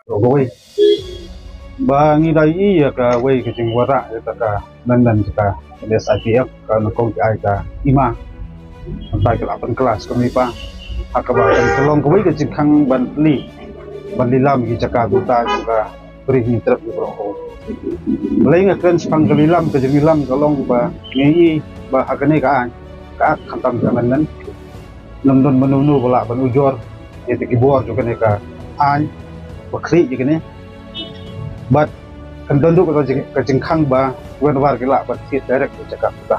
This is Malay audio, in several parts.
Rogoi ba ngi dai ya ka wei ke jing wara ya ka dan ka des IPF ka no kong ai ka ima sampai ke 8 kelas kami pa hakaba kan kelong ko wei ke jing khang ban li lam gi jaka guta juga beri ni trap di bro mulai ngakan sepang kalilam ke jing lam kelong ba ngi ba hakane ka khantam jangan nan london menunu bola ban ujor ya tikibor juga ne ka an bakri juga ne but kan tunduk atau kejengkang ba wen war gila bat fit direct cakap kita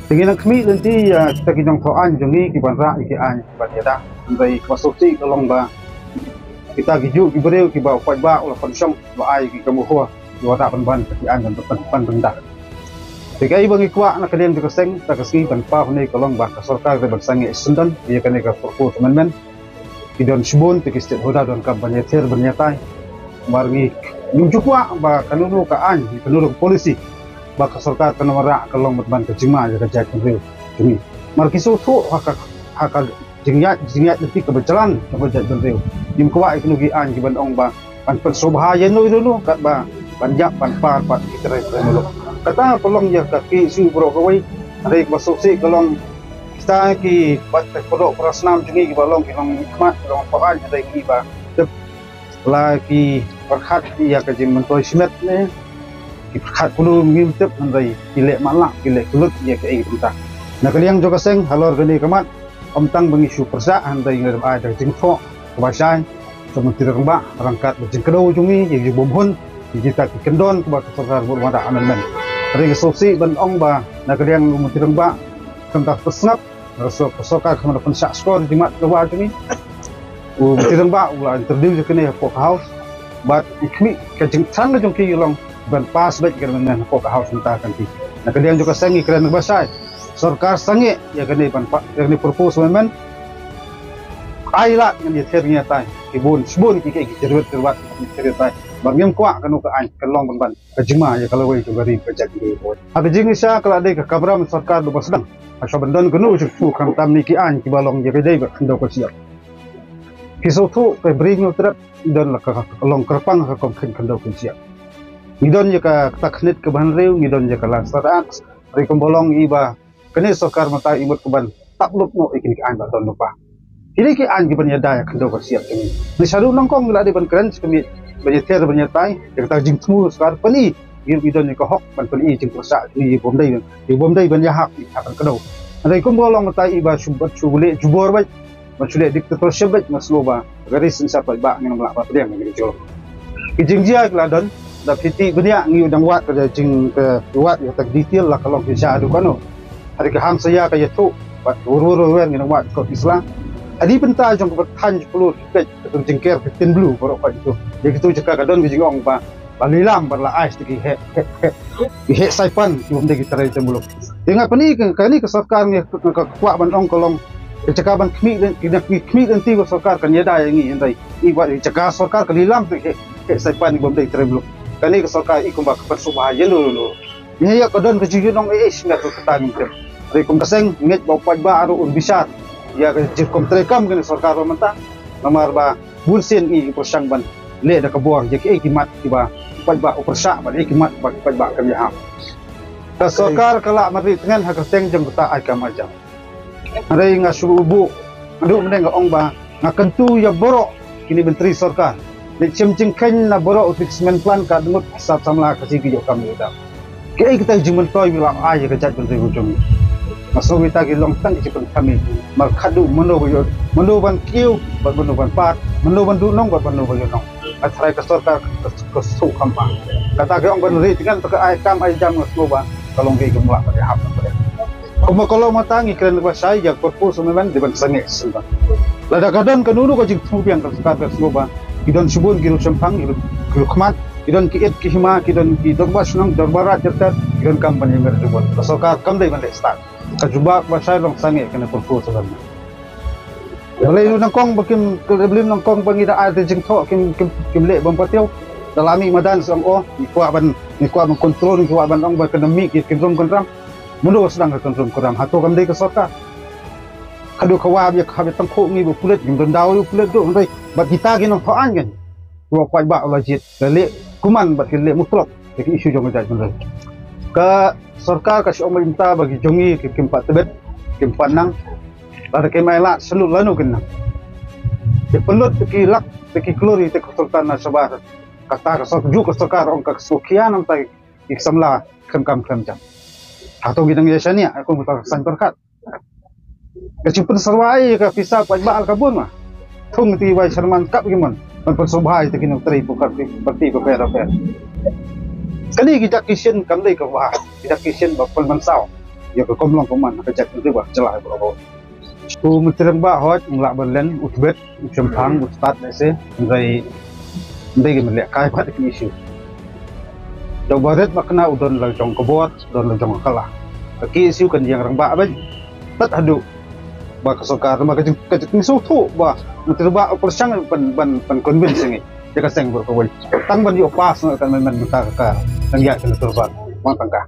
dengan kami nanti ya kita kinong toan jungi ki banra ki an bat ya dari masukti kolong ba kita giju ki bereu ki ba kwat ba ulah konsong ba ai ki kamu ho dua tak ban ki an dan pan benda tigai bangi kwa na kalian di keseng tak keski ban pa ni kolong ba ka sarkar de bansangi sundan dia kan ka propose amendment idon shibun ti state hoda don kampanye ter bernyata margi nunjukwa ba kanunu ka an kanunu polisi ba ka sarkar ka namara kalong matban ka jima ja ka jak reu jumi margi so thu haka jingya detik ka berjalan ka jak reu nim kwa iknu gi an gi ban ong ba pan persobha yenu dulu kat ba banyak pan par pat kita reu kata kolong ya ka ki su bro ka wai ada masuk si kolong kita ki bat kodok prasnam jungi ki balong ki long hikmat long pakan ada ki ba lagi perkhat ya ke jing mentoi simet ne ki perkhat kulu ngintep andai kilek malak kilek kulut ya ke kita na kaliang joka seng halor gani kamat omtang bengisu persa andai ngadam ada jing tho kabasai sementri ramba rangkat jing kedo jungi ya bom hun kita ki kendon ba kesarkar berwada amendment ring sosi ban ong ba na kaliang sementri ramba tentang pesnap rasul pesokar kemudian pensak skor di mat keluar jungi tirang ba ulah interview je kene pok house but ikmi kajing sang jong ki long ban pas bet kan men pok house entah kan ti na kadiang juga sangi keren basai sarkar sangi ya kene ban pak kene propose men ai la ngan dia ternya tai kibun sebun ki jerut terbat cerita bangem kwa kanu ka an kalong ban kajima ya kalau wei juga ri kajak di boy aga jing isa kala de ka kabram sarkar do basdang asal bandon kanu ju kan tam ni ki an ki balong je kedai ba kando ko siap kisau tu ke bring terap dan la ka long kerpang ka kom khen kando kun siap ngidon je ka takhnit ke ban reu ngidon je ka la sarat ri kom bolong iba kene sokar mata imut ke ban takluk no ikin ki an ba don lupa ini ki an ki ban yada ya kando ko siap ini ni saru nongkong la de ban keren kemi banyeter banyetai ya ta jing tmu sokar pani ngidon je ka hok ban pani jing persa ni bom dai ban ya hak akan kado ri kom bolong mata iba subat subule jubor ba macule dictatorship bet masloba garis insapa ba ngin mala pa pedang ngi jolo kijing jia kladan da piti benia ngi udang wat ka jing ke wat ya tak detail la kalong ki sha du kanu hari ka ham saya ka yetu pat uru wen ngi wat ko islam adi penta jong ko than 10 pet tu jingker 15 blue ko pa itu ya gitu jeka ka don ki jingong pa balilam barla ais ki he saipan ki bom de ki tarai tembuluk ingat pani ka sarkar ngi ka kwa ban ong kolong cakaban kmi dan tigo sarkar kan yada yang ini endai ibat cakap sarkar kalilam tu ke saipan bom dai treblo kani ke sarkar ikum ba persubah yelo ni ya kadon ke jigin ong is na tu katan ke rekom kaseng nget ba paj ba aru un bisar ya ke jikom trekam kan sarkar menta nomor ba bulsin i persang ban le da kabor je ke kimat tiba paj ba persa ba kimat ba paj ba kan ya ha sarkar kala mari tengan ha kaseng jeng ta ai kam aja ada yang subuh, aduh mendengar ong ba, ngakentu ya borok kini menteri sarkar. Di cem-cengken na borok treatment plan ka dengut sat samla kasi gijo kami udah. Kaya kita jimen toy bilang aja kejat menteri ujung. Masuk kita gilong tang cepet kami. Markadu menoban kiu, buat menoban part, menoban dunong buat menoban yonong. Atrai ke sarkar ke su kampang. Kata ke ong benri dengan ke ai kam ai jam ngasloba kalau ngi gemulak pada hap pada. Kalau matangi keren bahasa ya korpus memang di bangsa ni sudah. Lada kadang kanunu ko jing tubiang ka sakar sloba. Kidon subun kiru sempang kiru khmat kidon ki et ki hima kidon ki dogbas nang dorbara certat kidon kampanye merjubon. Sakar kam dai mande start. Kajuba bahasa long sange kena korpus sebenarnya. Boleh nangkong bakin belum nangkong bangida ada jing tho kim le bom patio dalami madan sang o ni kwa ban kontrol ni kwa ban ong ba ekonomi ki kim kontrol Mulu sedang kontrol kuram hatu kam dei ke sarkar kadu kawab ya khabe tangkho ngi bu pulet ngin dau pulet do ndai ba kita gi nong thoan gan Wa kwai ba lajit le kuman bat le mutlak ke isu jong jaj bener. Ke sarkar ka pemerintah bagi jongi ke kimpat tebet kimpat nang pada ke maila selut lanu kenang. Ke pelut ke lak ke klori te kesultanan Sabah kata ka sok ju ka sarkar ong ka sukian am tai iksamla kem jam. Atau bidang yasania aku buta san perkat. Kecipun sarwai ka visa kwai ba al kabun mah. Thung ti wai Sharman kap gimon. Mempersobhai itu kini teri seperti beberapa. Kali kita kisien kami ke wah, kita kisien bapel mansau, ya ke komlong koman, kerja itu bah celah berapa. Tu mencerang bah hot, ngelak berlen, utbet, ucempang, utstad nese, dari melihat kai pada isu. Jauh barat makna udon lajong kebot, udon lajong kalah. Kaki isu kan yang rembak abad, tak adu. Bah kesokar, maka kejut misutu bah. Terba persang ban convince ni dia kaseng berkawal tang ban yo pas kan men mentaka nang ya kan terba mangka